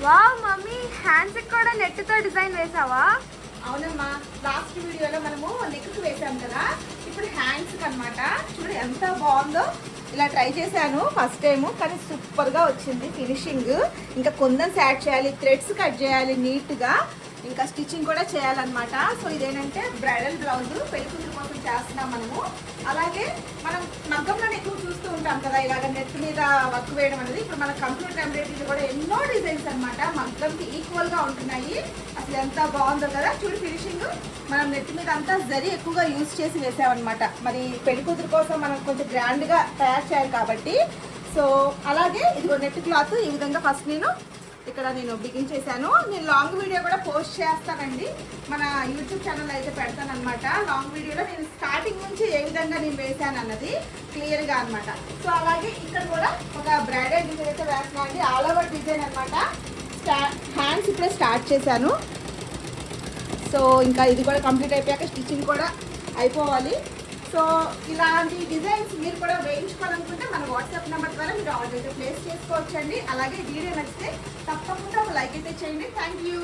Wow mummy, hands కూడా net తో design వేసావా? అవునమ్మా, లాస్ట్ వీడియోలో మనము నెక్కు వేసాం కదా, ఇప్పుడు హ్యాండ్స్ అన్నమాట. చూడు ఎంత బాగుందో. ఇలా ట్రై చేశాను ఫస్ట్ టైము, కానీ సూపర్గా వచ్చింది ఫినిషింగ్. ఇంకా కొందన్స్ యాడ్ చేయాలి, థ్రెడ్స్ కట్ చేయాలి నీట్గా, ఇంకా స్టిచ్చింగ్ కూడా చేయాలన్నమాట. సో ఇదేంటంటే బ్రైడల్ బ్లౌజ్ పెళ్లికూతురు కోసం చేస్తున్నాం మనము. అలాగే మనం మగ్గంలోనే ఎక్కువ చూస్తూ ఉంటాం కదా ఇలాగ నెట్ మీద వర్క్ వేయడం అనేది. ఇప్పుడు మన కంప్యూటర్ ఎంబ్రాయిడరీలో కూడా ఎన్నో డిజైన్స్ అనమాట మగ్గంకి ఈక్వల్గా ఉంటున్నాయి. అసలు ఎంత బాగుందో కదా. చూడు ఫినిషింగ్, మనం నెట్ మీద అంతా జరీ ఎక్కువగా యూజ్ చేసి వేసామన్నమాట. మరి పెళ్లికూతురు కోసం మనం కొంచెం గ్రాండ్గా తయారు చేయాలి కాబట్టి. సో అలాగే ఇదిగో నెట్ క్లాత్ ఈ విధంగా ఫస్ట్ ఇక్కడ నేను బిగిన్ చేశాను. నేను లాంగ్ వీడియో కూడా పోస్ట్ చేస్తానండి, మన యూట్యూబ్ ఛానల్ అయితే పెడతాను అనమాట. లాంగ్ వీడియోలో నేను స్టార్టింగ్ నుంచి ఏ విధంగా నేను వేసాను అన్నది క్లియర్గా అనమాట. సో అలాగే ఇక్కడ కూడా ఒక బ్రైడల్ డిజైన్ అయితే వేస్తున్నాను అండి, ఆల్ ఓవర్ డిజైన్ అనమాట. హ్యాండ్స్ ఇప్పుడే స్టార్ట్ చేశాను. సో ఇంకా ఇది కూడా కంప్లీట్ అయిపోయాక స్టిచ్చింగ్ కూడా అయిపోవాలి. సో ఇలాంటి డిజైన్స్ మీరు కూడా వేయించుకోవాలనుకుంటే మన వాట్సాప్ నెంబర్ ద్వారా మీరు ఆర్డర్ అయితే ప్లేస్ చేసుకోవచ్చండి. అలాగే వీడియో నచ్చితే తప్పకుండా ఒక లైక్ అయితే చేయండి. Thank you.